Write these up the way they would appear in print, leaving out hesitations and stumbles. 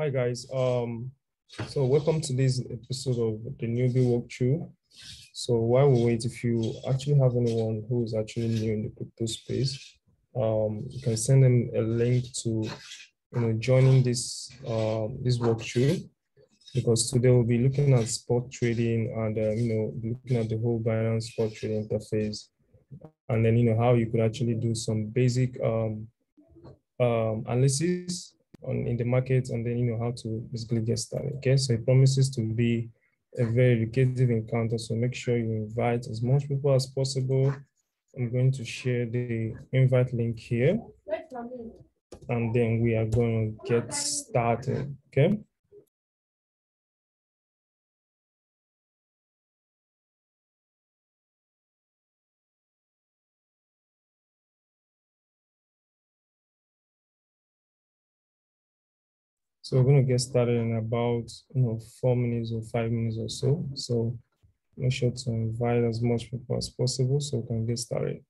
Hi guys. So welcome to this episode of the Newbie walkthrough. So while we wait, if you actually have anyone who is actually new in the crypto space, you can send them a link to joining this this walkthrough, because today we'll be looking at spot trading and looking at the whole Binance Spot Trading interface, and then how you could actually do some basic analysis in the market, and then how to basically get started. Okay, so it promises to be a very educative encounter, so make sure you invite as much people as possible. I'm going to share the invite link here, and then we are going to get started. Okay. So we're going to get started in about 4 minutes or 5 minutes or so. So make sure to invite as much people as possible so we can get started.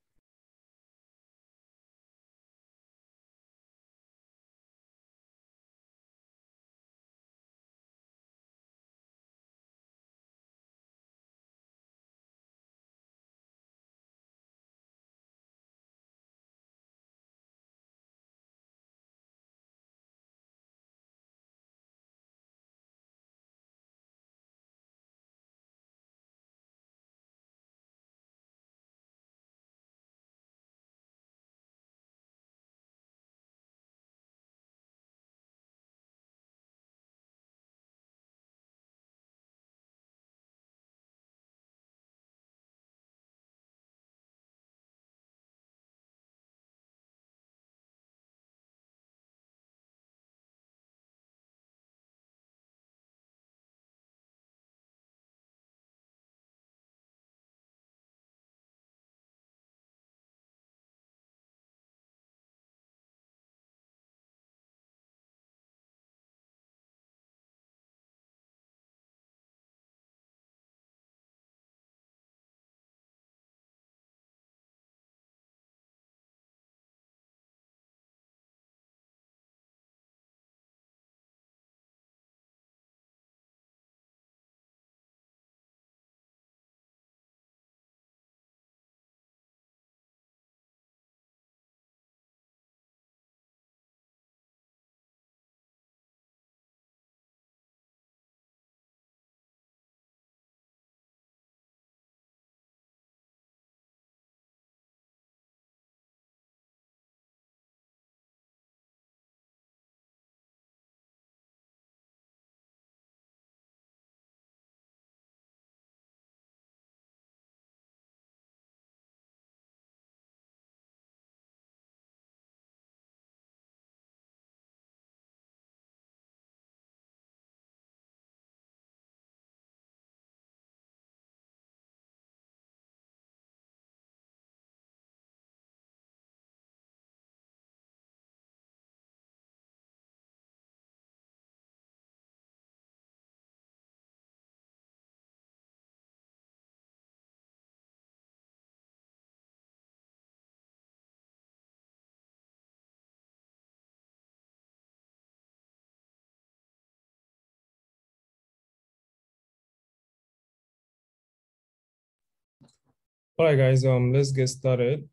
All right, guys, let's get started.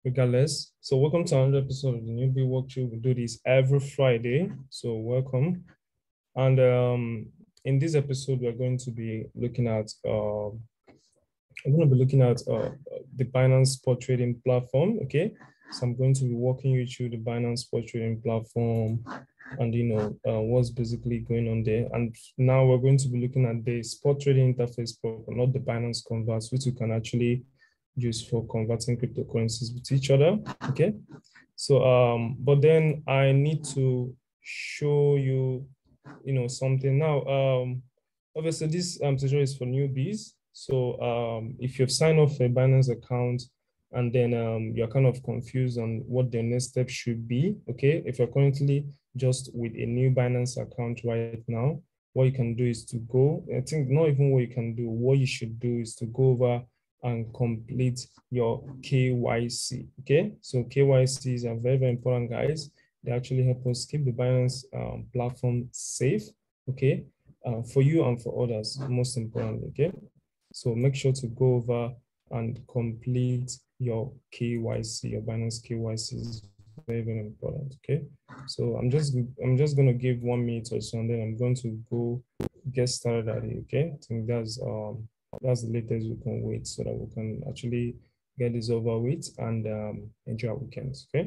Regardless, so welcome to another episode of the Newbie Walkthrough. We do this every Friday, so welcome. And in this episode, we're going to be looking at the Binance Spot Trading platform. Okay, so I'm going to be walking you through the Binance Spot Trading platform, and what's basically going on there. And now we're going to be looking at the spot trading interface proper, not the Binance Converts, which you can actually use for converting cryptocurrencies with each other. Okay, so but then I need to show you something now. Obviously this tutorial is for newbies. So if you've signed up for a Binance account and then you're kind of confused on what the next step should be, okay, if you're currently just with a new Binance account right now, what you can do is to go, I think not even what you can do, what you should do is to go over and complete your KYC. Okay, so KYCs are very, very important, guys. They actually help us keep the Binance platform safe, okay, for you and for others, most importantly, okay? So make sure to go over and complete your KYC, your Binance KYC is very, very important, okay? So I'm just gonna give 1 minute or so, and then I'm going to go get started at it, okay? I think that's the latest we can wait so that we can actually get this over with and enjoy our weekends, okay?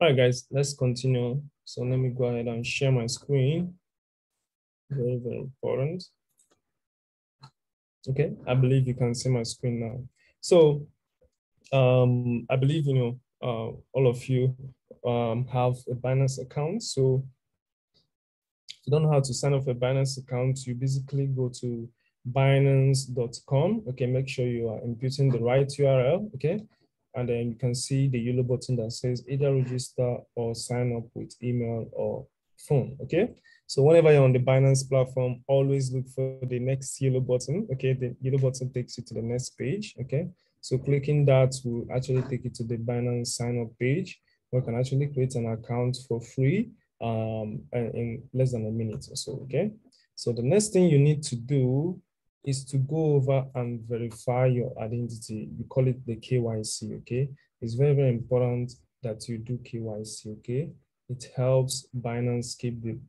All right, guys, let's continue. So let me go ahead and share my screen. Very, very important. Okay, I believe you can see my screen now. So I believe, all of you have a Binance account. So if you don't know how to sign up for a Binance account, you basically go to binance.com. Okay, make sure you are inputting the right URL. Okay, and then you can see the yellow button that says either register or sign up with email or phone. Okay, so whenever you're on the Binance platform, always look for the next yellow button. Okay, the yellow button takes you to the next page. Okay, so clicking that will actually take you to the Binance sign up page where you can actually create an account for free in less than a minute or so. Okay, so the next thing you need to do is to go over and verify your identity. We call it the KYC, okay? It's very, very important that you do KYC, okay? It helps Binance keep the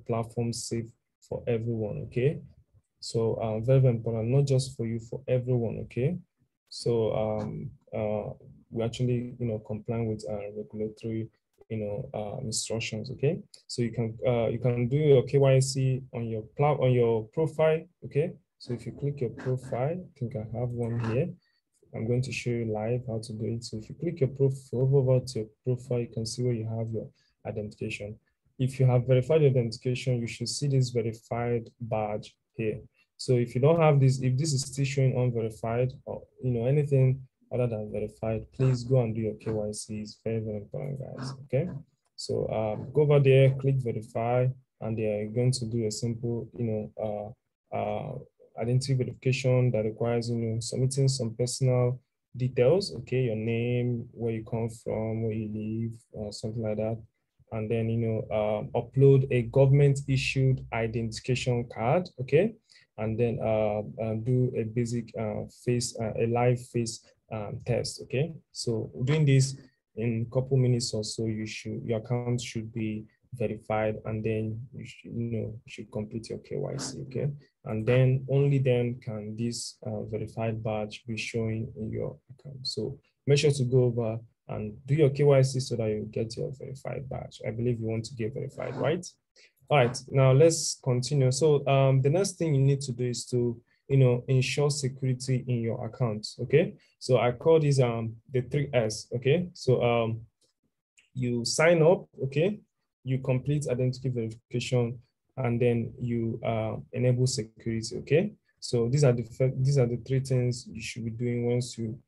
platform safe for everyone, okay? So very, very important, not just for you, for everyone, okay? So we actually, comply with regulatory, instructions, okay? So you can do your KYC on your profile, okay? So if you click your profile, I think I have one here. I'm going to show you live how to do it. So if you click your profile, over to your profile, you can see where you have your identification. If you have verified identification, you should see this verified badge here. So if you don't have this, if this is still showing unverified or anything other than verified, please go and do your KYC. It's very, very important, guys. Okay. So go over there, click verify, and they're going to do a simple, identity verification that requires, submitting some personal details, okay, your name, where you come from, where you live, something like that. And then, upload a government issued identification card, okay? And then do a basic a live face test, okay? So doing this in a couple minutes or so, your account should be verified, and then you should complete your KYC, okay? And then only then can this verified badge be showing in your account. So make sure to go over and do your KYC so that you get your verified badge. I believe you want to get verified, right? All right, now let's continue. So the next thing you need to do is to ensure security in your account. Okay, so I call these the 3S. Okay, so you sign up, okay, you complete identity verification, and then you enable security, okay? So these are the three things you should be doing once you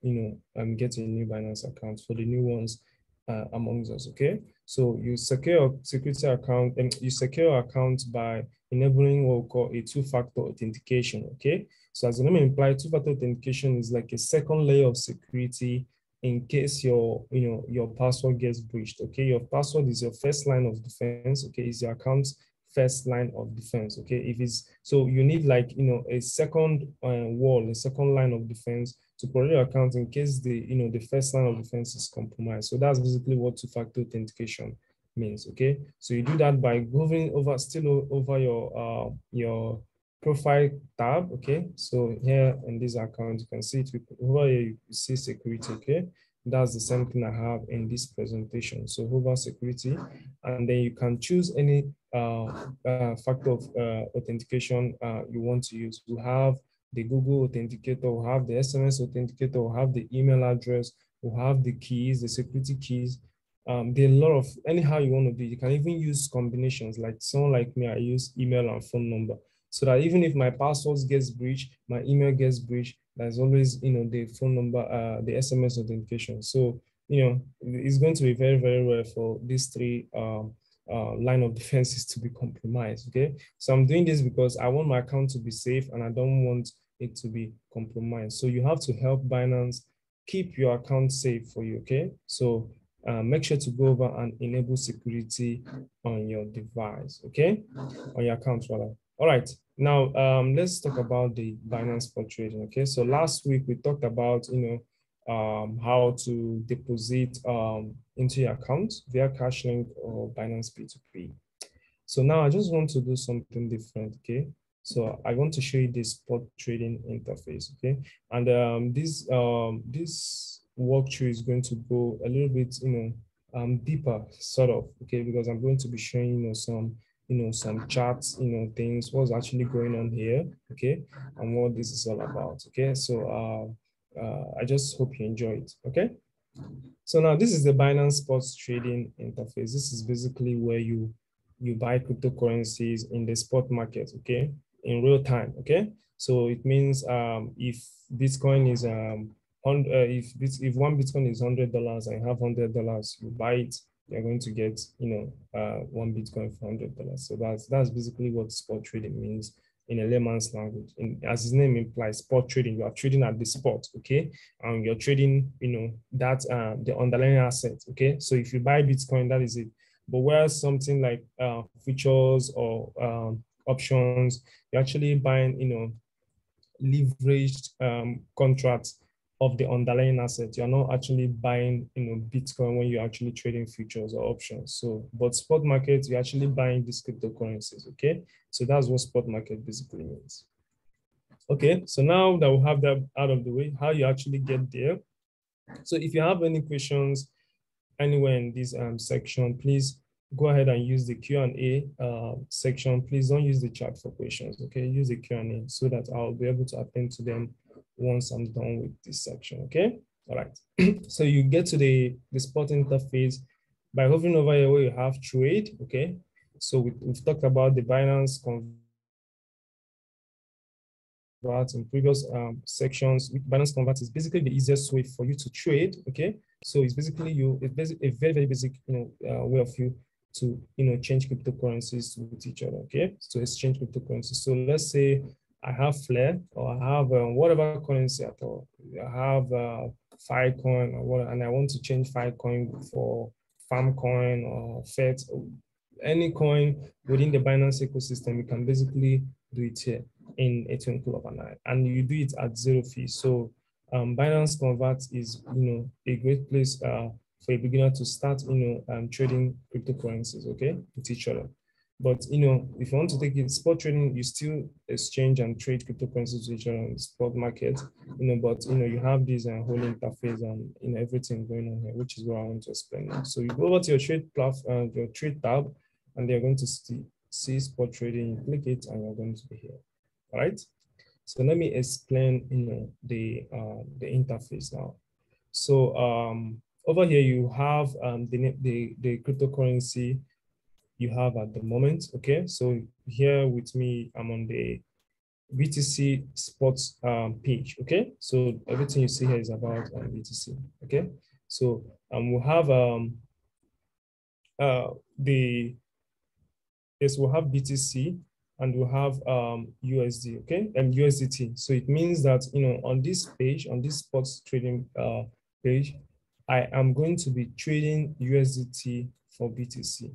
get a new Binance account for the new ones amongst us, okay? So you secure your security account, and you secure your account by enabling what we call a two-factor authentication, okay? So as the name implies, two-factor authentication is like a second layer of security in case your password gets breached. Okay, your password is your first line of defense. Okay, is your account's first line of defense. Okay, if it's so, you need like a second wall, a second line of defense to protect your account in case the first line of defense is compromised. So that's basically what two-factor authentication means. Okay, so you do that by moving over your profile tab. Okay, so here in this account you can see it over here, you see security. Okay, That's the same thing I have in this presentation. So hover security, and then you can choose any factor of authentication you want to use. We have the Google Authenticator, we have the SMS Authenticator, we have the email address, we have the keys, the security keys. There are a lot of, anyhow you want to do. You can even use combinations. Like someone like me, I use email and phone number. So that even if my passwords gets breached, my email gets breached, there's always, the phone number, the SMS authentication. So, it's going to be very, very rare for these three line of defenses to be compromised, okay? So I'm doing this because I want my account to be safe and I don't want it to be compromised. So you have to help Binance keep your account safe for you, okay? So make sure to go over and enable security on your device, okay? On your account, rather. All right, now let's talk about the Binance Spot Trading, okay? So last week we talked about, how to deposit into your account via CashLink or Binance P2P. So now I just want to do something different, okay? So I want to show you the spot trading interface, okay? And this walkthrough is going to go a little bit, deeper, sort of, okay? Because I'm going to be showing, some charts, things, what's actually going on here, okay? And what this is all about, okay? So I just hope you enjoy it, okay? So now this is the Binance Spot Trading interface. This is basically where you buy cryptocurrencies in the spot market, okay, in real time, okay. So it means if Bitcoin is if one Bitcoin is $100 and you have $100, you buy it, you're going to get one Bitcoin for $100. So that's basically what spot trading means in a layman's language. And as his name implies, spot trading, you are trading at the spot, okay? And you're trading, that the underlying asset, okay? So if you buy Bitcoin, that is it. But whereas something like futures or options, you're actually buying, leveraged contracts of the underlying asset. You're not actually buying, Bitcoin when you're actually trading futures or options. So, but spot market, you're actually buying these cryptocurrencies, okay? So that's what spot market basically means. Okay, so now that we have that out of the way, how you actually get there. So if you have any questions anywhere in this section, please go ahead and use the Q&A section. Please don't use the chat for questions, okay? Use the Q&A so that I'll be able to attend to them once I'm done with this section, okay? All right, so you get to the spot interface by hovering over here where you have trade, okay? So we've talked about the Binance Convert in previous sections. Binance Convert is basically the easiest way for you to trade, okay? So it's basically it's a very, very basic, way of you to, change cryptocurrencies with each other, okay? So exchange cryptocurrencies. So let's say I have Flare or I have whatever currency at all. I have Filecoin or what, and I want to change Filecoin for Farmcoin or FET, any coin within the Binance ecosystem, you can basically do it here in a twinkle of an eye, and you do it at zero fee. So Binance Convert is, a great place for a beginner to start, trading cryptocurrencies, okay, with each other. But, if you want to take it spot trading, you still exchange and trade cryptocurrencies with each other in the spot market, but, you have this whole interface and, everything going on here, which is what I want to explain now. So you go over to your trade platform, your trade tab, and they're going to see spot trading. You click it and you're going to be here. All right. So let me explain, the interface now. So over here you have the cryptocurrency you have at the moment. Okay. So here with me, I'm on the BTC spots page. Okay. So everything you see here is about BTC. Okay. So we'll have we'll have BTC and we'll have USD, okay, and USDT. So it means that, on this page, on this sports trading page, I am going to be trading USDT for BTC,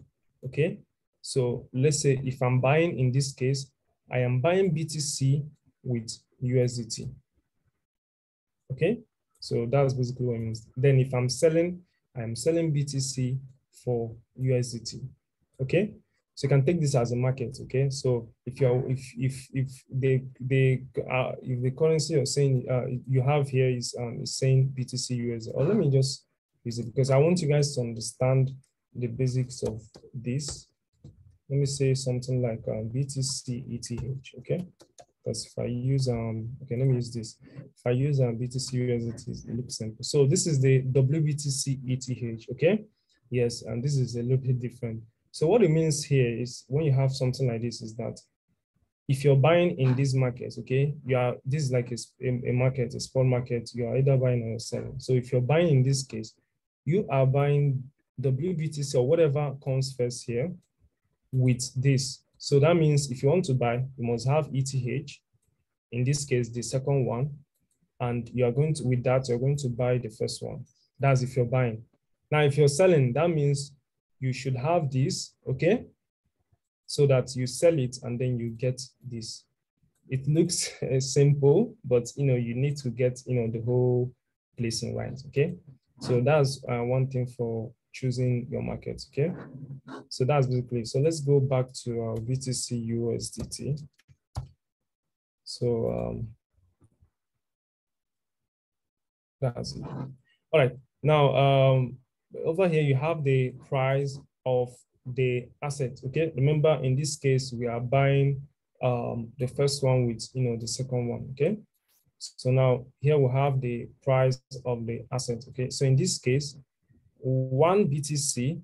okay? So let's say if I'm buying, in this case, I am buying BTC with USDT, okay? So that's basically what it means. Then if I'm selling, I'm selling BTC for USDT, okay? So you can take this as a market, okay? So if you're if the currency you're saying you have here is saying BTC USD, or let me just use it because I want you guys to understand the basics of this. Let me say something like BTC ETH, okay? Because if I use okay, let me use this. If I use BTC USD, it looks simple. So this is the WBTC ETH, okay? Yes, and this is a little bit different. So what it means here is when you have something like this is that if you're buying in these markets, okay, this is like a market, a spot market, you are either buying or selling. So if you're buying in this case, you are buying WBTC or whatever comes first here with this. So that means if you want to buy, you must have ETH, in this case, the second one, and you are going to, with that, you're going to buy the first one. That's if you're buying. Now, if you're selling, that means you should have this, okay? So that you sell it and then you get this. It looks simple, but you need to get the whole placing right, okay? So that's one thing for choosing your market, okay? So that's basically, so let's go back to our BTC USDT. So that's it. All right, now over here you have the price of the asset, okay? Remember, in this case, we are buying the first one with the second one, okay? So now here we have the price of the asset, okay? So in this case, one BTC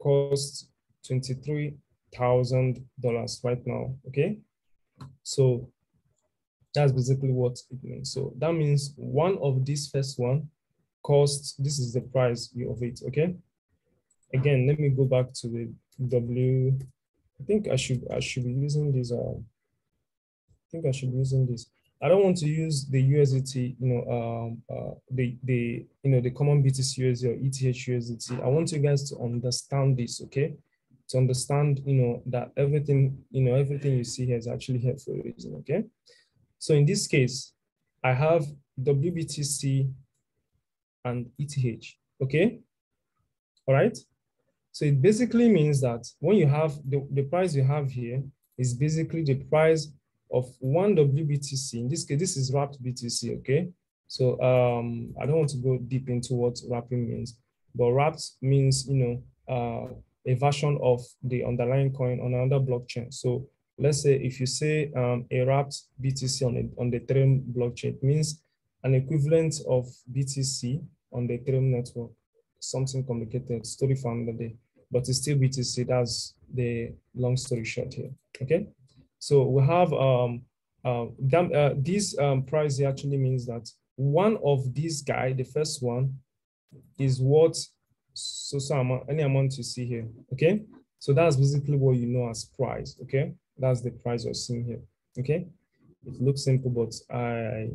costs $23,000 right now, okay? So that's basically what it means. So that means one of these first one costs, this is the price of it, okay? Again, let me go back to the W. I think I should be using this. I think I should be using this. I don't want to use the USDT, the common BTC USD or ETH USDT. I want you guys to understand this, okay? To understand, that everything you see here is actually here for a reason, okay? So in this case, I have WBTC and ETH, okay? All right. So it basically means that when you have the price you have here is basically the price of one WBTC. In this case, this is wrapped BTC, okay? So I don't want to go deep into what wrapping means, but wrapped means, a version of the underlying coin on another blockchain. So let's say if you say a wrapped BTC on the Ethereum blockchain, it means an equivalent of BTC on the Ethereum network. Something complicated, story for another day, but it's still BTC. That's the long story short here. Okay, so we have this price actually means that one of these guy, the first one, is what any amount you see here. Okay, so that's basically what you know as price. Okay, that's the price you're seeing here. Okay, it looks simple, but I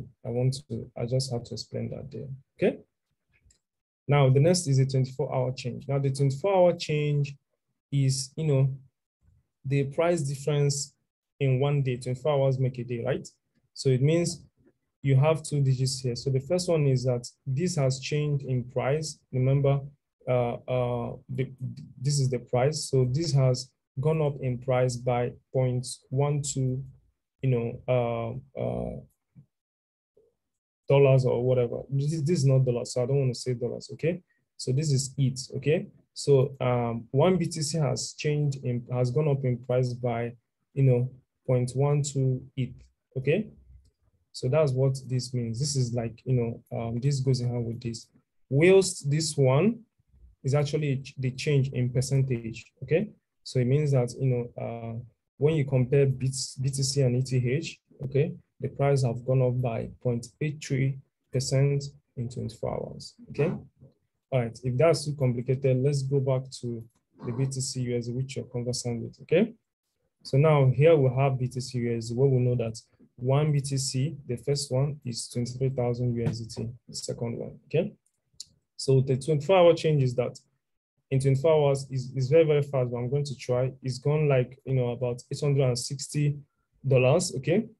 just have to explain that there. Okay. Now, the next is a 24-hour change. Now, the 24-hour change is, the price difference in one day. 24 hours make a day, right? So it means you have two digits here. So the first one is that this has changed in price. Remember, this is the price. So this has gone up in price by 0.12, dollars or whatever. This is not dollars, so I don't want to say dollars, okay? So this is it, okay? So one BTC has gone up in price by 0.12 ETH, okay? So that's what this means. This is like, this goes in hand with this. Whilst this one is actually the change in percentage, okay? So it means that, when you compare BTC and ETH, okay, the price have gone up by 0.83% in 24 hours, okay? All right, if that's too complicated, let's go back to the BTC USD, which you're conversant with, okay? So now here we have BTC USD, where we know that one BTC, the first one is 23,000 USDT, the second one, okay? So the 24-hour change is that in 24 hours is very, very fast, but I'm going to try. It's gone like, about $860, okay?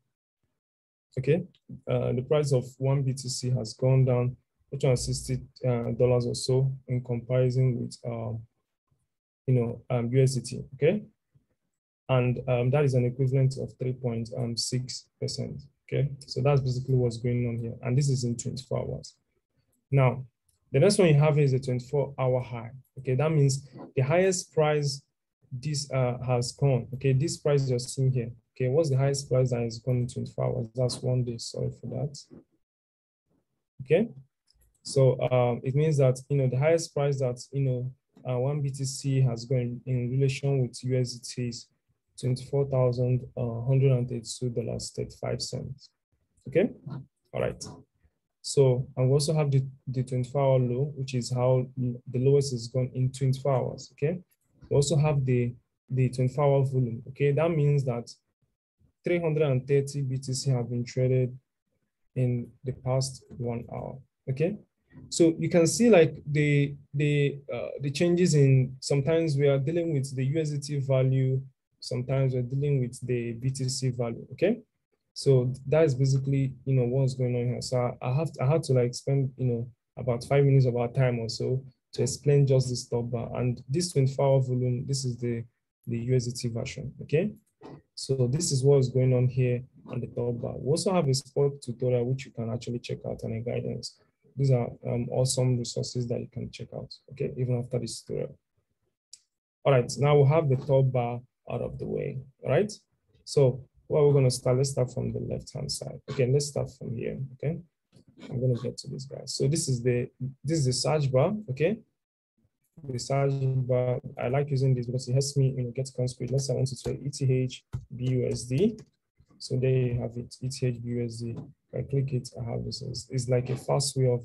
Okay, the price of one BTC has gone down $860 or so in comparison with, USDT, okay? And that is an equivalent of 3.6%. Okay, so that's basically what's going on here. And this is in 24 hours. Now, the next one you have is a 24-hour high. Okay, that means the highest price this has gone. Okay, this price you're seeing here. Okay, what's the highest price that has gone in 24 hours? That's 1 day. Sorry for that. Okay, so it means that the highest price that one BTC has gone in relation with USDT is $24,132.35. Okay, all right. So, and we also have the 24-hour low, which is how the lowest is gone in 24 hours. Okay, we also have the 24-hour volume. Okay, that means that 330 BTC have been traded in the past 1 hour. Okay, so you can see like the changes in, sometimes we are dealing with the USDT value, sometimes we're dealing with the BTC value. Okay, so that is basically what's going on here. So I had to like spend about 5 minutes of our time or so to explain just this top bar, and this 24-hour volume. This is the USDT version. Okay, so this is what's going on here on the top bar. We also have a spot tutorial which you can actually check out, and a guidance. These are awesome resources that you can check out. Okay, even after this tutorial. All right, now we'll have the top bar out of the way. All right, so well, we're going to start. Let's start from the left-hand side. Okay, let's start from here. Okay, I'm going to get to this, guys. So this is the search bar. Okay, the search bar. I like using this because it helps me, get to concentrate. Let's say I want to trade ETH BUSD. So there you have it, ETH BUSD. If I click it, I have this. It's like a fast way of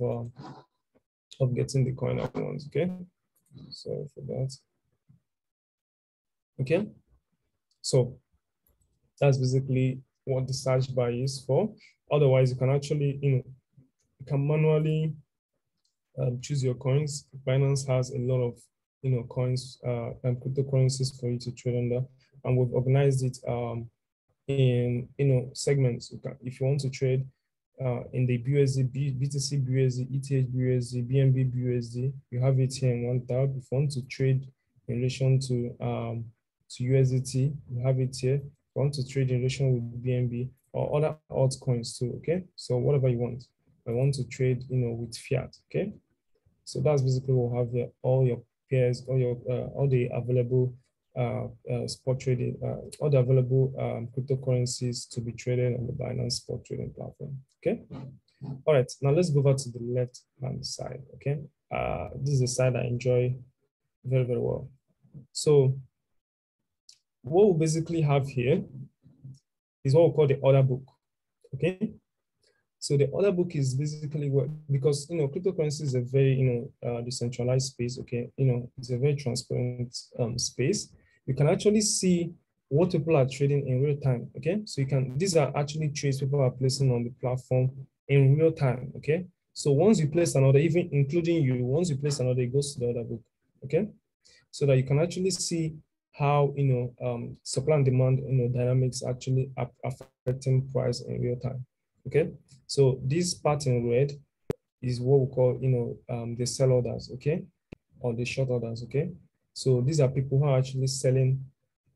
getting the coin at once. Okay, so for that. Okay, so that's basically what the search bar is for. Otherwise, you can actually, you can manually choose your coins. Binance has a lot of, coins and cryptocurrencies for you to trade under, and we've organized it in, segments. If you want to trade in the BUSD, BTC BUSD, ETH BUSD, BNB BUSD, you have it here in one tab. If you want to trade in relation to USDT, you have it here. If you want to trade in relation with BNB or other altcoins too, okay? So whatever you want. I want to trade, with fiat, okay? So that's basically what we have here. All your pairs, all the available spot trading, all the available cryptocurrencies to be traded on the Binance Spot Trading platform. Okay. All right. Now let's go over to the left-hand side. Okay. This is the side I enjoy very, very well. So what we basically have here is what we call the order book. Okay. So the order book is basically what, because cryptocurrency is a very decentralized space. Okay, it's a very transparent space. You can actually see what people are trading in real time. Okay, so these are actually trades people are placing on the platform in real time. Okay, so once you place an order, even including you, once you place an order, it goes to the order book. Okay, so that you can actually see how supply and demand dynamics actually affecting price in real time. Okay, so this part in red is what we call the sell orders, okay, or the short orders. Okay, so these are people who are actually selling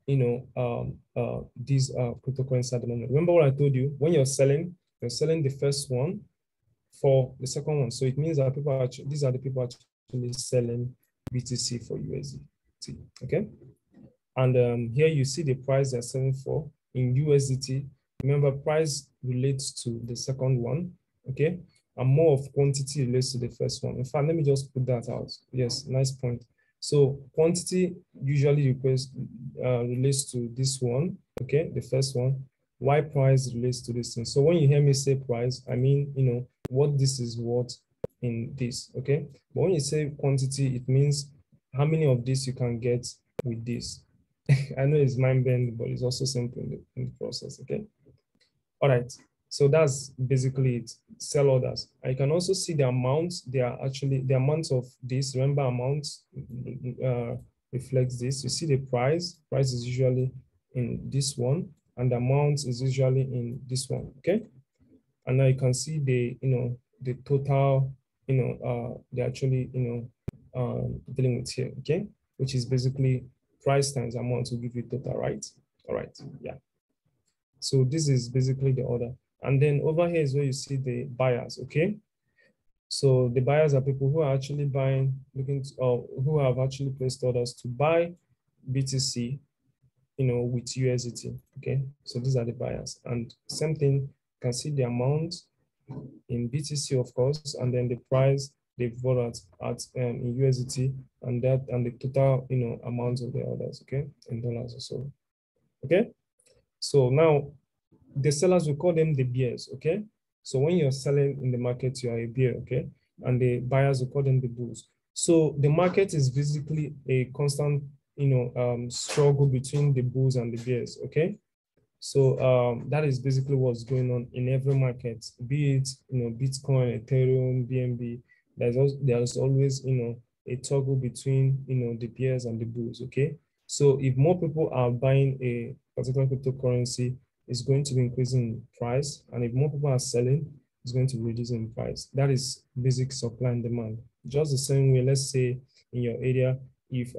these cryptocurrencies at the moment. Remember what I told you? When you're selling the first one for the second one. So it means that these are the people actually selling BTC for USDT. Okay, and here you see the price they're selling for in USDT. Remember, price relates to the second one, okay? And more of quantity relates to the first one. In fact, let me just put that out. Yes, nice point. So quantity usually relates to this one, okay? The first one. Why price relates to this thing. So when you hear me say price, I mean, what this is worth in this, okay? But when you say quantity, it means how many of this you can get with this. I know it's mind-bending, but it's also simple in the process, okay? All right, so that's basically it, sell orders. I can also see the amounts. They are actually, the amount of this, remember amounts reflects this. You see the price is usually in this one, and the amount is usually in this one, okay? And now you can see the, the total, they're actually, dealing with here, okay? Which is basically price times amount to give you total, right? All right, yeah. So this is basically the order. And then over here is where you see the buyers, okay? So the buyers are people who are actually buying, looking to, or who have actually placed orders to buy BTC, with USDT, okay? So these are the buyers. And same thing, you can see the amount in BTC, of course, and then the price they've bought at in USDT, and the total, amount of the orders, okay, in dollars or so, okay? So now the sellers, we call them the bears, okay? So when you're selling in the market, you are a bear, okay? And the buyers, we call them the bulls. So the market is basically a constant, struggle between the bulls and the bears, okay? So that is basically what's going on in every market, be it, Bitcoin, Ethereum, BNB. There's always, a toggle between, the bears and the bulls, okay? So if more people are buying a particular cryptocurrency, it's going to be increasing in price. And if more people are selling, it's going to be reducing in price. That is basic supply and demand. Just the same way, let's say in your area, if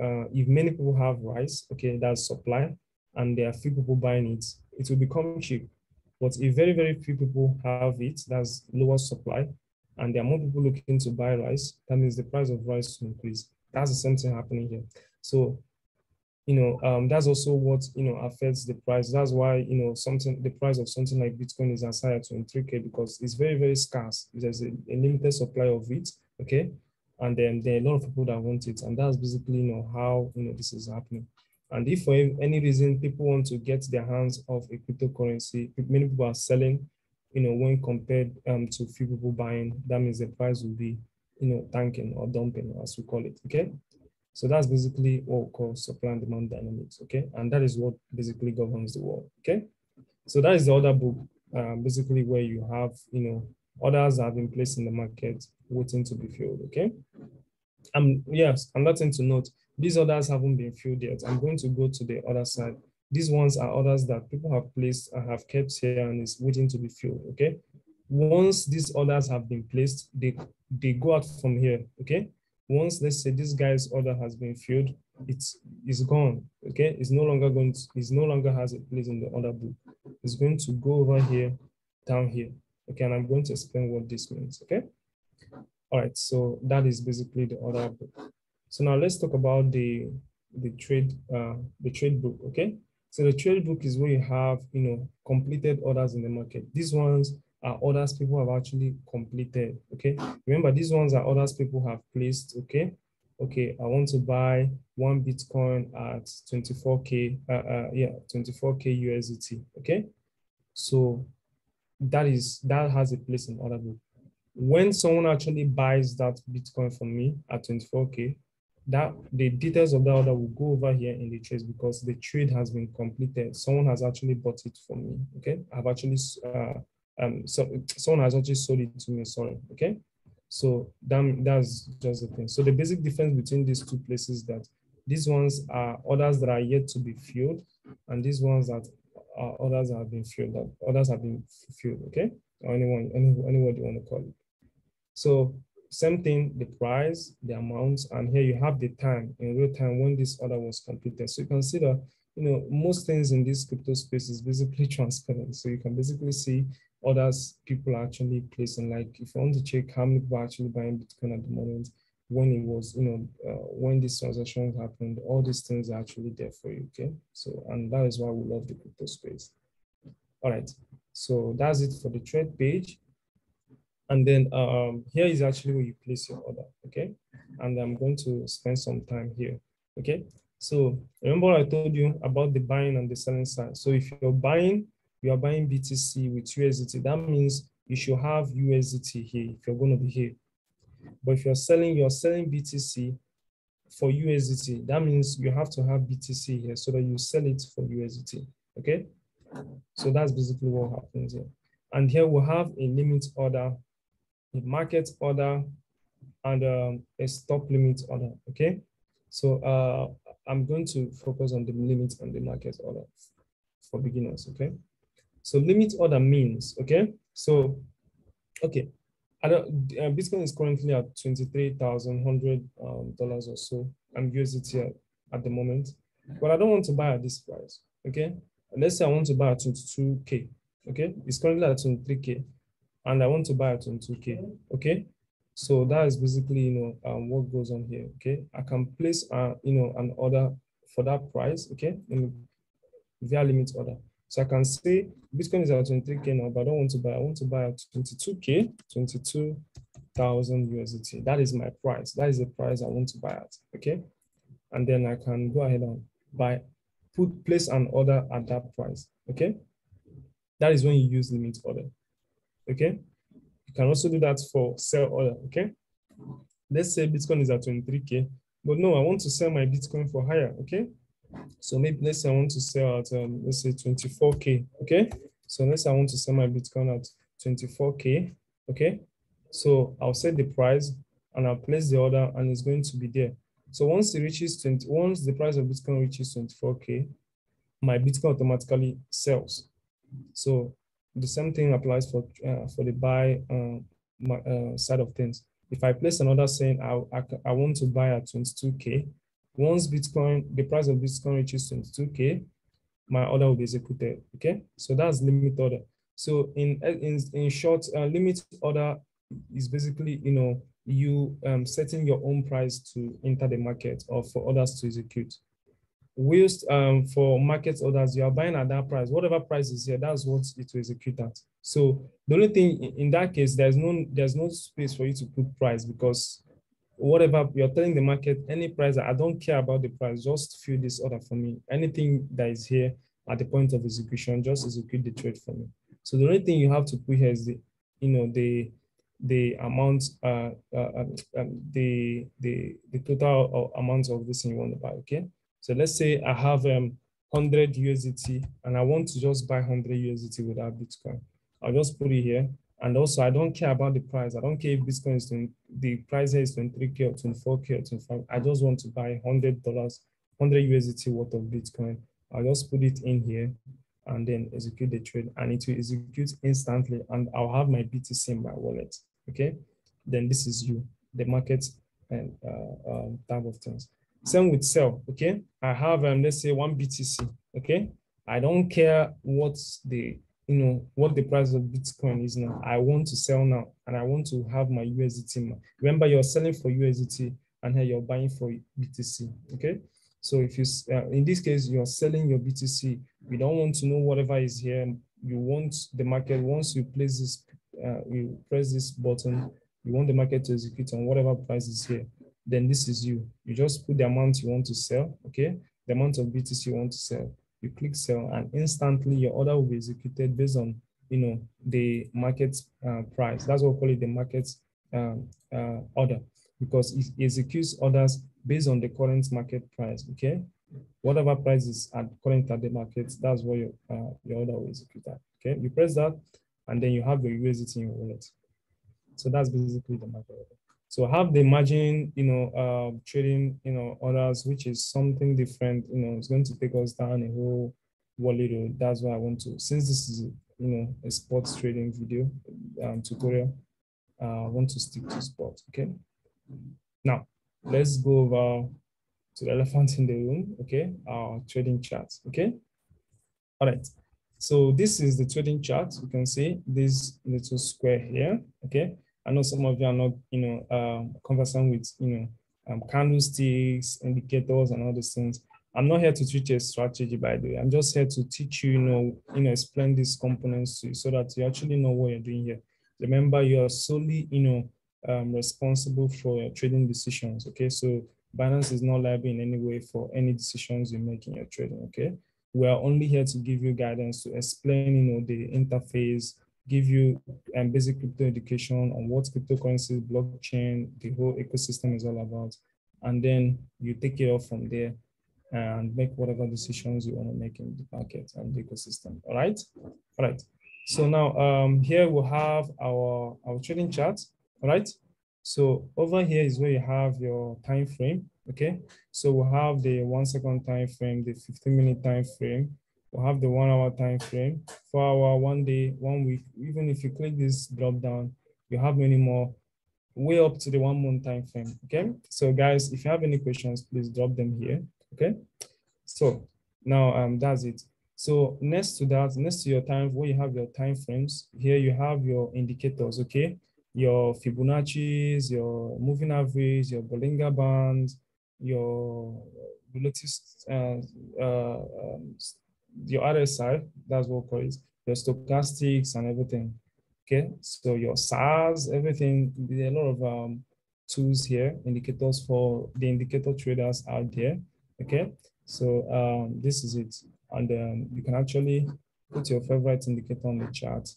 many people have rice, okay, that's supply, and there are few people buying it, it will become cheap. But if very, very few people have it, that's lower supply, and there are more people looking to buy rice, that means the price of rice will increase. That's the same thing happening here. So, that's also what, affects the price. That's why, the price of something like Bitcoin is as high as 23K, because it's very, very scarce. There's a limited supply of it, okay? And then there are a lot of people that want it. And that's basically, how, this is happening. And if for any reason people want to get their hands off a cryptocurrency, many people are selling, when compared to few people buying, that means the price will be, tanking or dumping, as we call it, okay? So that's basically what we call supply and demand dynamics, okay? And that is what basically governs the world, okay? So that is the other book, basically where you have, orders have been placed in the market waiting to be filled, okay? Yes, another thing to note, these orders haven't been filled yet. I'm going to go to the other side. These ones are orders that people have placed and have kept here and is waiting to be filled, okay? Once these orders have been placed, they go out from here, okay? Once, let's say this guy's order has been filled, it's gone, okay? It's no longer has a place in the order book. It's going to go over here, down here, okay? And I'm going to explain what this means, okay? All right, so that is basically the order book. So now let's talk about the trade book, okay? So the trade book is where you have, completed orders in the market. These ones are orders people have actually completed, okay? Remember, these ones are orders people have placed, okay? Okay, I want to buy one Bitcoin at 24K, 24K USDT, okay? So that has a place in order book. When someone actually buys that Bitcoin from me at 24K, that the details of that order will go over here in the trades because the trade has been completed. Someone has actually bought it from me. Okay, I've actually so someone has actually sold it to me. Sorry. Okay, so that's just the thing. So the basic difference between these two places is that these ones are orders that are yet to be filled, and these ones that are orders that have been filled. That orders have been filled. Okay, or anyone you want to call it. So same thing, the price, the amounts, and here you have the time in real time when this order was completed. So you can see that, most things in this crypto space is basically transparent. So you can basically see orders people are actually placing. Like if you want to check how many people are actually buying Bitcoin at the moment, when it was, when these transactions happened, all these things are actually there for you, okay? So, and that is why we love the crypto space. All right, so that's it for the trade page. And then here is actually where you place your order, okay? And I'm going to spend some time here, okay? So remember what I told you about the buying and the selling side. So if you're buying, you are buying BTC with USDT. That means you should have USDT here if you're going to be here. But if you're selling BTC for USDT. That means you have to have BTC here so that you sell it for USDT, okay? So that's basically what happens here. And here we'll have a limit order, a market order, and a stop limit order, okay? So I'm going to focus on the limit and the market order for beginners, okay? So limit order means, okay? So, okay, Bitcoin is currently at $23,100 or so, and USDT at the moment, but I don't want to buy at this price, okay? let's say I want to buy at 22K, okay? It's currently at 23K, and I want to buy at 22K, okay? So that is basically, what goes on here, okay? I can place, an order for that price, okay? Via limit order. So I can say Bitcoin is at 23K now, but I don't want to buy. I want to buy at 22K, 22,000 USDT. That is my price. That is the price I want to buy at, okay? And then I can go ahead and place an order at that price, okay? That is when you use limit order, okay? You can also do that for sell order, okay? Let's say Bitcoin is at 23K, but no, I want to sell my Bitcoin for higher, okay? So maybe let's say I want to sell at, let's say 24K, okay? So let's say I want to sell my Bitcoin at 24K, okay? So I'll set the price and I'll place the order and it's going to be there. So once once the price of Bitcoin reaches 24K, my Bitcoin automatically sells. So the same thing applies for the buy side of things. If I place an order saying I want to buy at 22K, once the price of Bitcoin reaches 22K, my order will be executed. Okay, so that's limit order. So in short, limit order is basically you setting your own price to enter the market or for others to execute. Whilst for market orders, you are buying at that price. Whatever price is here, that's what it will execute at. So the only thing in that case, there's no space for you to put price, because whatever you're telling the market, any price, I don't care about the price, just fill this order for me. Anything that is here at the point of execution, just execute the trade for me. So the only thing you have to put here is the amount, the total amount of this thing you want to buy. Okay. So let's say I have 100 USDT and I want to just buy 100 USDT without Bitcoin. I'll just put it here. And also, I don't care about the price. I don't care if Bitcoin is the price here is 23K or 24K or 25. I just want to buy $100, 100 USDT worth of Bitcoin. I'll just put it in here and then execute the trade, and it will execute instantly. And I'll have my BTC in my wallet. Okay. Then this is the market and type of things. Same with sell. Okay. I have let's say 1 BTC. Okay. I don't care what's what the price of Bitcoin is now. I want to sell now, and I want to have my USDT. Remember, you're selling for USDT, and here you're buying for BTC. Okay. So if you, in this case, you're selling your BTC, you don't want to know whatever is here. You want the market, once you place this, you press this button, you want the market to execute on whatever price is here. Then this is you. You just put the amount you want to sell. Okay. The amount of BTC you want to sell. You click sell, and instantly your order will be executed based on the market price. That's what we call it, the market order, because it executes orders based on the current market price. Okay, whatever price is current at the market, that's what your order will execute at. Okay, you press that, and then you have your USDT in your wallet. So that's basically the market order. So have the margin, trading, orders, which is something different. It's going to take us down a whole wallet road. That's why I want to, since this is, a sports trading video tutorial, I want to stick to sports. Okay. Now let's go over to the elephant in the room. Okay, our trading charts. Okay. All right. So this is the trading chart. You can see this little square here. Okay. I know some of you are not, conversant with, candlesticks, indicators, and all those things. I'm not here to teach a strategy, by the way. I'm just here to teach you, explain these components to you so that you actually know what you're doing here. Remember, you are solely, responsible for your trading decisions. Okay. So Binance is not liable in any way for any decisions you make in your trading. Okay. We are only here to give you guidance, to explain, the interface, give you basic crypto education on what cryptocurrencies, blockchain, the whole ecosystem is all about. And then you take it off from there and make whatever decisions you want to make in the market and the ecosystem. All right. All right. So now here we'll have our trading chart. All right. So over here is where you have your time frame. Okay. So we'll have the 1 second time frame, the 15-minute time frame. We'll have the 1 hour time frame, 4 hour, 1 day, 1 week. Even if you click this drop down, you have many more, way up to the 1 month time frame. Okay. So guys, if you have any questions, please drop them here. Okay. So now that's it. So next to that, next to your time, where you have your time frames, here you have your indicators, okay? Your Fibonacci's, your moving average, your Bollinger Bands, your relative, your RSI, that's what we call it, your stochastics and everything. Okay, so your SARS, everything, there are a lot of tools here, indicators for the indicator traders out there. Okay, so this is it. And you can actually put your favorite indicator on the chart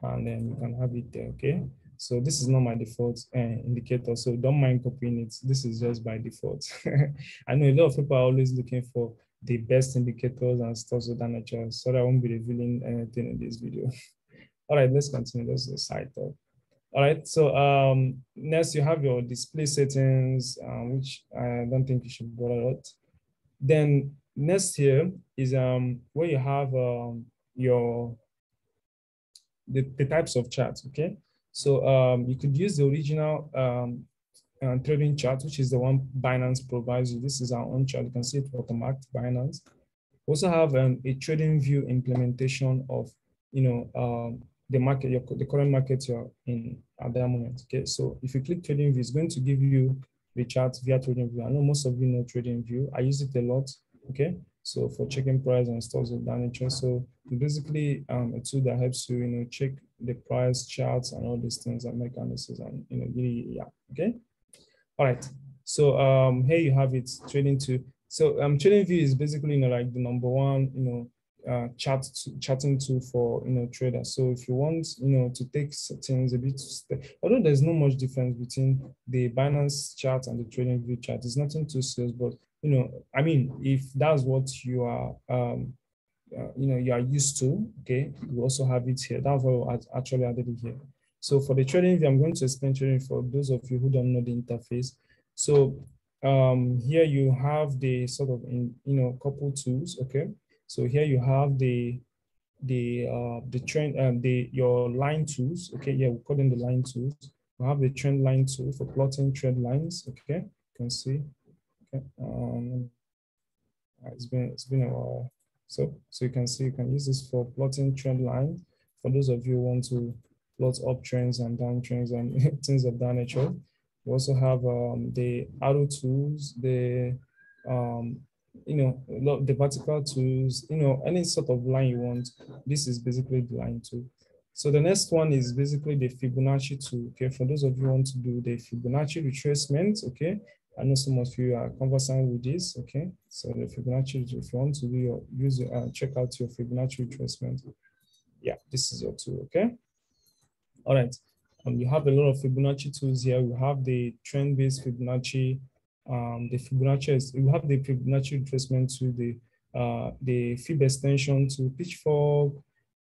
and then you can have it there. Okay, so this is not my default indicator, so don't mind copying it. This is just by default. I know a lot of people are always looking for the best indicators and stuff of that nature. Sorry, I won't be revealing anything in this video. All right, let's continue. Let's the site up. All right, so next you have your display settings, which I don't think you should bother with. Then next here is where you have your the types of charts. Okay, so you could use the original trading chart, which is the one Binance provides you. This is our own chart. You can see it watermarked Binance. We also have a trading view implementation of, the market, the current market you're in at that moment. Okay, so if you click trading view, it's going to give you the chart via trading view. I know most of you know trading view. I use it a lot. Okay, so for checking price and stuff of that nature. So basically a tool that helps you, check the price charts and all these things and make analysis and yeah. Okay. All right. So here you have it, trading to. So trading view is basically like the number one charting tool for traders. So if you want to take things a bit, although there's not much difference between the Binance chart and the trading view chart, it's nothing too serious. But I mean, if that's what you are you are used to, okay, you also have it here. That's why I actually added it here. So for the trading view, I'm going to explain trading for those of you who don't know the interface. So here you have the sort of couple tools, okay. So here you have the trend and your line tools, okay. Yeah, we call them the line tools. We have the trend line tool for plotting trend lines, okay. You can see, okay. It's been a while. So you can see you can use this for plotting trend lines. For those of you who want to plot uptrends and downtrends and things of that nature. We also have the arrow tools, the the vertical tools, any sort of line you want. This is basically the line tool. So the next one is basically the Fibonacci tool. Okay, for those of you who want to do the Fibonacci retracement, okay. I know some of you are conversant with this, okay? So the Fibonacci, if you want to do check out your Fibonacci retracement, yeah, this is your tool, okay? All right, you have a lot of Fibonacci tools here. We have the trend-based Fibonacci, you have the Fibonacci retracement to the Fib extension to Pitchfork,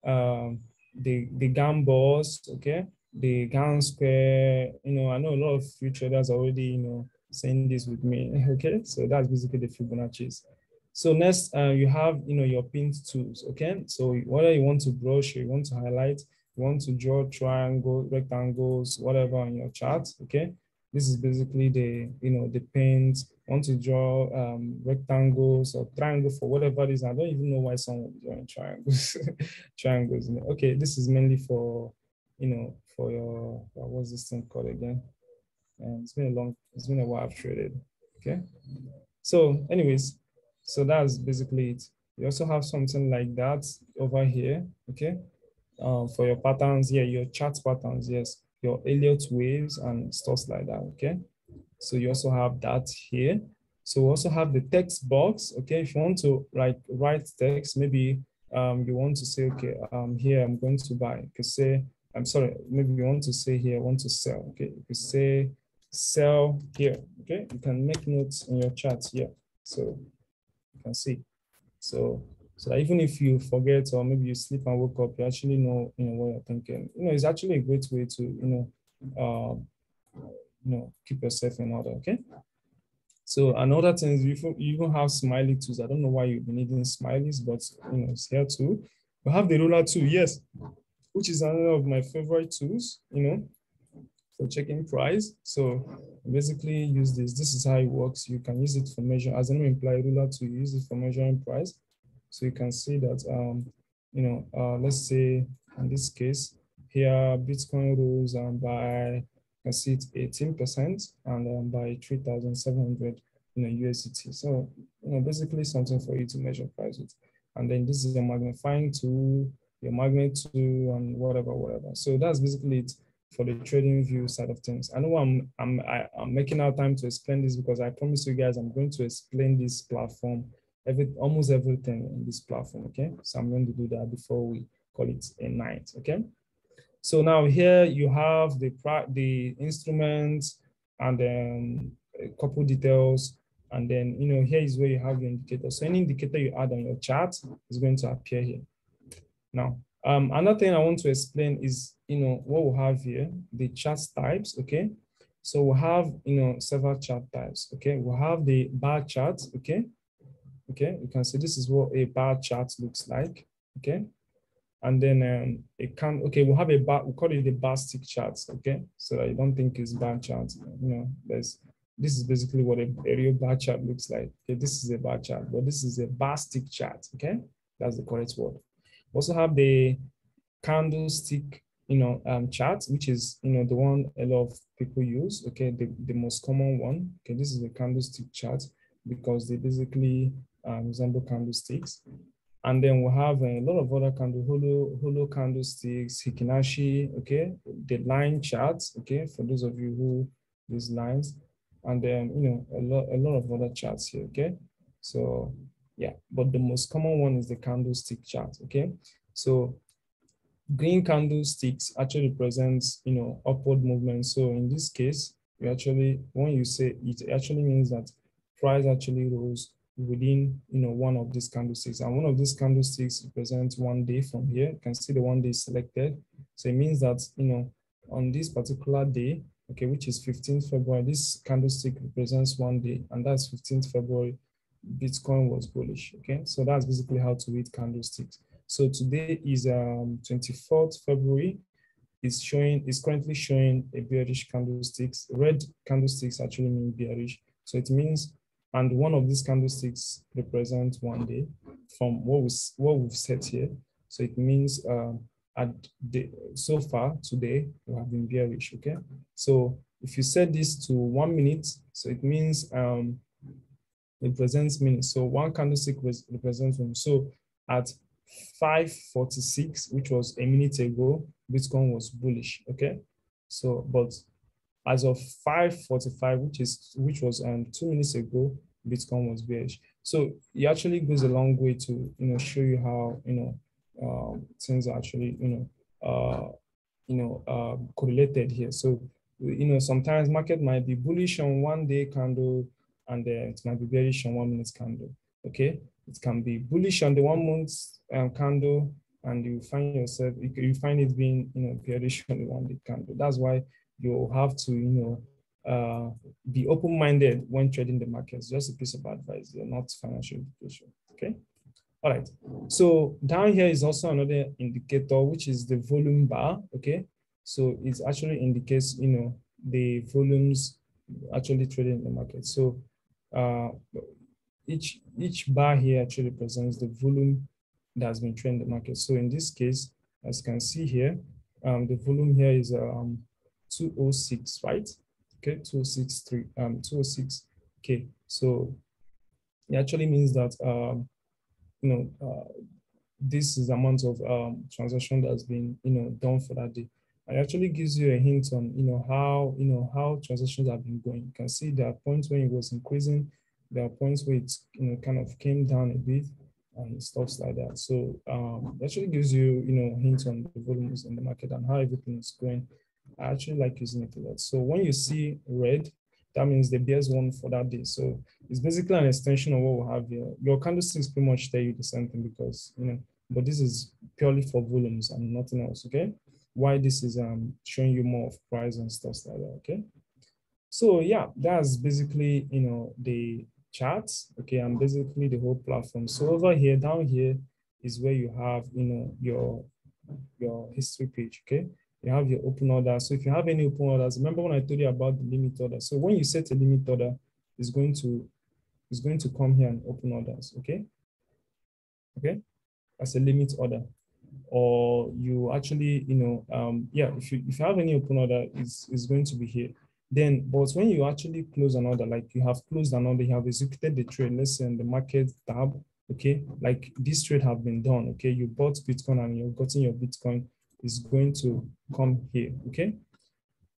the GAN boss, okay? The GAN square, I know a lot of you traders already, saying this with me, okay? So that's basically the Fibonacci's. So next, you have, your pinned tools, okay? So whether you want to brush, you want to highlight, you want to draw triangle, rectangles, whatever on your chart, okay? This is basically the, the pins. You want to draw rectangles or triangles for whatever it is. I don't even know why someone is drawing triangles. Triangles. Okay, this is mainly for, for your, what's this thing called again? And it's been a while I've traded. Okay. So anyways, so that's basically it. You also have something like that over here. Okay. For your patterns, yeah, your chart patterns, yes, your Elliott waves and stuff like that. Okay. So you also have that here. So we also have the text box. Okay. If you want to write text, maybe you want to say, okay, here I'm going to buy. You could say, I'm sorry, maybe you want to say here, I want to sell. Okay. You could say sell here. Okay. You can make notes in your chart here. So you can see. So even if you forget or maybe you sleep and wake up, you actually know, what you're thinking. It's actually a great way to, keep yourself in order. Okay. So another thing is you even have smiley tools. I don't know why you've been needing smileys, but it's here too. We have the ruler too, yes, which is another of my favorite tools, for checking price. So basically use this. This is how it works. You can use it for measure, as an employee ruler to use it for measuring price. So you can see that, let's say in this case here, Bitcoin rose by, you can see it's 18% and by 3,700 USDT. So basically something for you to measure price with. And then this is a magnifying tool, your magnet tool, and whatever. So that's basically it for the trading view side of things. I know I'm making out time to explain this because I promise you guys I'm going to explain this platform, almost everything in this platform. Okay, so I'm going to do that before we call it a night. Okay. So now here you have the instruments and then a couple details. And then, here is where you have your indicator. So any indicator you add on your chart is going to appear here. Now, another thing I want to explain is, what we have here, the chart types, okay? So we have, several chart types, okay? We have the bar chart, okay? Okay, you can see this is what a bar chart looks like, okay? And then we'll have a bar, we call it the bar stick charts, okay? So I don't think it's bar chart, this is basically what a real bar chart looks like. Okay, this is a bar chart, but this is a bar stick chart, okay? That's the correct word. We also have the candlestick, chart, which is, the one a lot of people use, okay? The most common one, okay? This is a candlestick chart because they basically resemble candlesticks. And then we'll have a lot of other holo candlesticks, Hikinashi, okay, the line charts, okay, for those of you who use lines, and then a lot of other charts here, okay. So yeah, but the most common one is the candlestick chart, okay. So green candlesticks actually represents upward movement. So in this case, when you say it actually means that price actually rose within one of these candlesticks, and one of these candlesticks represents 1 day from here. You can see the 1 day selected. So it means that on this particular day, okay, which is 15th February, this candlestick represents 1 day, and that's 15th February. Bitcoin was bullish. Okay, so that's basically how to read candlesticks. So today is 24th February. It's currently showing a bearish candlesticks. Red candlesticks actually mean bearish. So it means, and one of these candlesticks represents 1 day from what we've set here. So it means so far today we have been bearish. Okay. So if you set this to 1 minute, so it means represents minutes. So one candlestick represents one. So at 5:46, which was a minute ago, Bitcoin was bullish. Okay. So, but as of 5:45, which was 2 minutes ago, Bitcoin was bearish. So it actually goes a long way to show you how things are actually correlated here. So sometimes market might be bullish on 1 day candle, and it might be bearish on 1 minute candle. Okay, it can be bullish on the 1 month candle, and you find it being bearish on the 1 day candle. That's why you have to be open-minded when trading the markets. Just a piece of advice. They're not financial education. Okay. All right. So down here is also another indicator, which is the volume bar. Okay. So it actually indicates the volumes actually traded in the market. So each bar here actually represents the volume that has been traded in the market. So in this case, as you can see here, the volume here is 206, right? Okay, 206. Okay, so it actually means that this is the amount of transaction that's been done for that day. It actually gives you a hint on how transactions have been going. You can see there are points when it was increasing, there are points where it's kind of came down a bit and stuff like that. So it actually gives you hints on the volumes in the market and how everything is going. I actually like using it a lot. So when you see red, that means the bears won for that day. So it's basically an extension of what we have here. Your candlesticks pretty much tell you the same thing because but this is purely for volumes and nothing else. Okay, why this is showing you more of price and stuff like that. Okay, so yeah, that's basically the charts. Okay, and basically the whole platform. So over here, down here is where you have your history page. Okay, you have your open order. So if you have any open orders, remember when I told you about the limit order. So when you set a limit order, it's going to come here and open orders. Okay. okay, as a limit order. Or you actually, yeah, if you have any open order, it's going to be here. Then, but when you actually close an order, like you have closed an order, you have executed the trade, let's say in the market tab, okay, like this trade have been done, okay, you bought Bitcoin and you've gotten your Bitcoin, is going to come here, okay?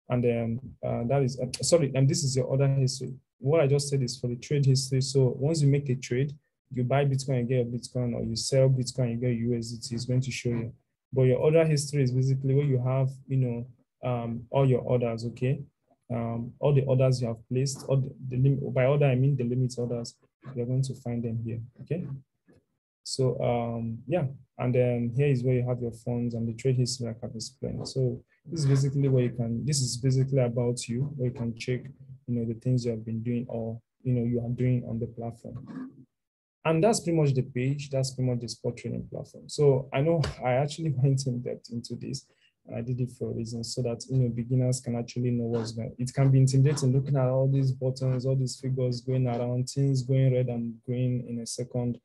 And then that is, sorry, and this is your order history. What I just said is for the trade history. So once you make a trade, you buy Bitcoin, you get a Bitcoin, or you sell Bitcoin, you get USDT, it's going to show you. But your order history is basically where you have, all your orders, okay? All the orders you have placed, all the limit, by order, I mean the limit orders, you're going to find them here, okay? So yeah, and then here is where you have your funds and the trade history like I've explained. So this is basically where you can, this is basically about you, where you can check, the things you have been doing or, you are doing on the platform. And that's pretty much the page. That's pretty much the spot trading platform. So I know I actually went in depth into this, and I did it for a reason so that beginners can actually know what's going on. It can be intimidating looking at all these buttons, all these figures going around, things going red and green in a second.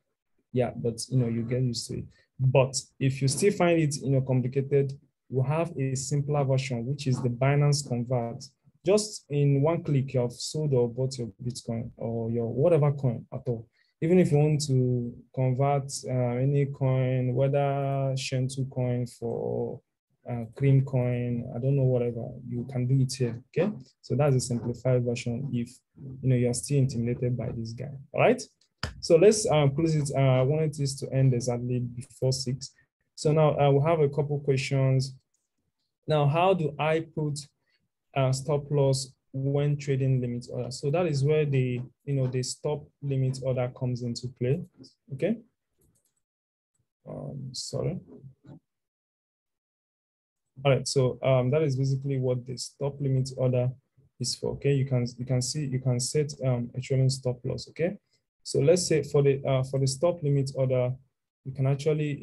Yeah, but you get used to it. But if you still find it complicated, we have a simpler version, which is the Binance Convert. Just in one click, you have sold or bought your Bitcoin or your whatever coin at all. Even if you want to convert any coin, whether Shen2 coin for cream coin, I don't know, whatever, you can do it here, okay? So that's a simplified version if you're still intimidated by this guy, all right? So let's close it. I wanted this to end exactly before 6. So now we'll have a couple questions. Now, how do I put stop loss when trading limit order? So that is where the stop limit order comes into play. Okay. Sorry. All right. So that is basically what the stop limit order is for. Okay. You can see, you can set a trailing stop loss. Okay. So let's say for the stop limit order, you can actually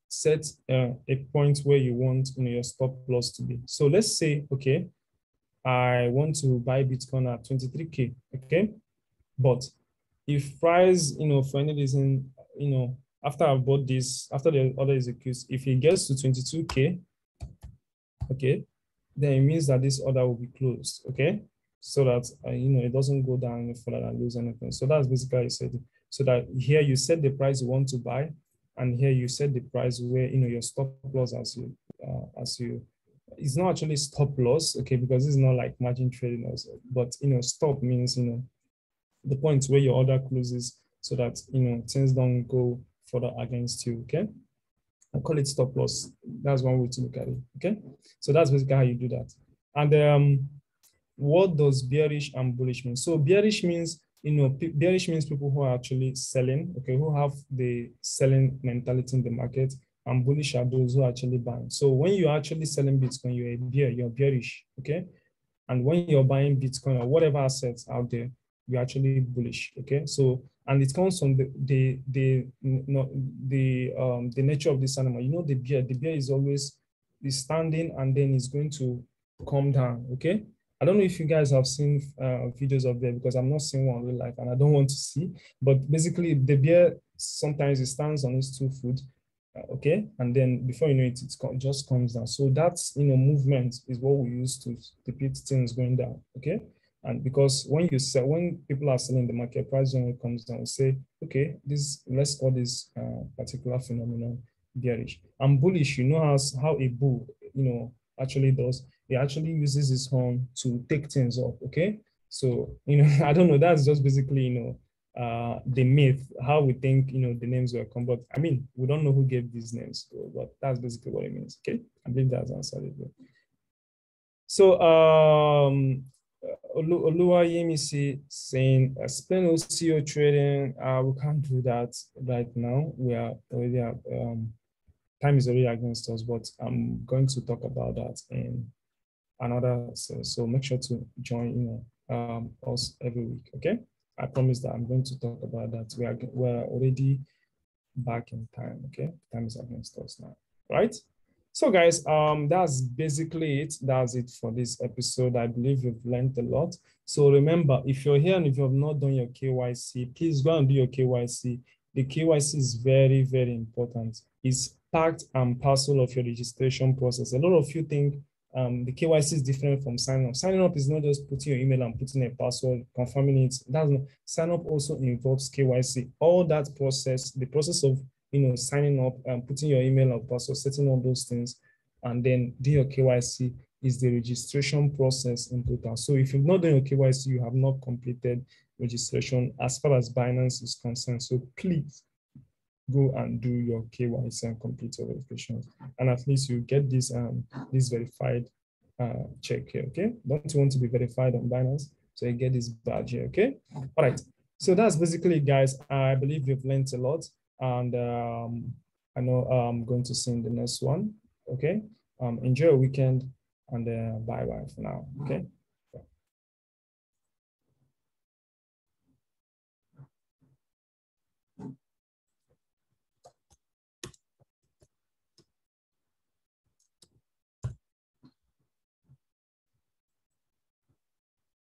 set a point where you want your stop loss to be. So let's say, okay, I want to buy Bitcoin at 23K, okay? But if price, for any reason, after I've bought this, after the order executes, if it gets to 22K, okay, then it means that this order will be closed, okay? So that, it doesn't go down any further and lose anything. So that's basically how you set it. So that here you set the price you want to buy, and here you set the price where, your stop loss as you, it's not actually stop loss, okay, because it's not like margin trading also, but, stop means, the point where your order closes so that, things don't go further against you, okay? I call it stop loss. That's one way to look at it, okay? So that's basically how you do that. And what does bearish and bullish mean? So bearish means, bearish means people who are actually selling, okay, who have the selling mentality in the market, and bullish are those who are actually buying. So when you're actually selling Bitcoin, you're a bear, you're bearish, okay? And when you're buying Bitcoin or whatever assets out there, you're actually bullish, okay? So, and it comes from the nature of this animal. The bear is always standing and then it's going to come down, okay? I don't know if you guys have seen videos of that, because I'm not seeing one in real life and I don't want to see, but basically the bear, sometimes it stands on its 2 foot, okay, and then before you know it, it just comes down. So that's movement is what we use to depict things going down, okay. And because when people are selling the market, price when it comes down, we say, okay, let's call this particular phenomenon bearish. And bullish, how a bull actually does. It actually uses his horn to take things up, okay. So I don't know, that's just basically the myth, how we think, the names were come, but I mean, we don't know who gave these names, but that's basically what it means, okay? I believe that's answered it. So, Olua Yemisi saying, explain OCO trading. We can't do that right now. We are already at, time is already against us, but I'm going to talk about that in another, so make sure to join, us every week, okay? I promise that I'm going to talk about that. We're already back in time, okay? Time is against us now, right? So guys, that's basically it. That's it for this episode. I believe you've learned a lot. So remember, if you're here and if you have not done your KYC, please go and do your KYC. the KYC is very, very important. It's part and parcel of your registration process. A lot of you think the KYC is different from sign up. Signing up is not just putting your email and putting a password, confirming it. That's not, sign up also involves KYC. All that process, the process of signing up and putting your email and password, setting all those things, and then do your KYC is the registration process in total. So if you've not done your KYC, you have not completed registration as far as Binance is concerned. So please go and do your KYC and complete your verifications. And at least you get this this verified check here, okay? Don't you want to be verified on Binance? So you get this badge here, okay? All right. So that's basically it, guys. I believe you've learned a lot. And I know I'm going to see you in the next one, okay? Enjoy your weekend and bye-bye for now, okay?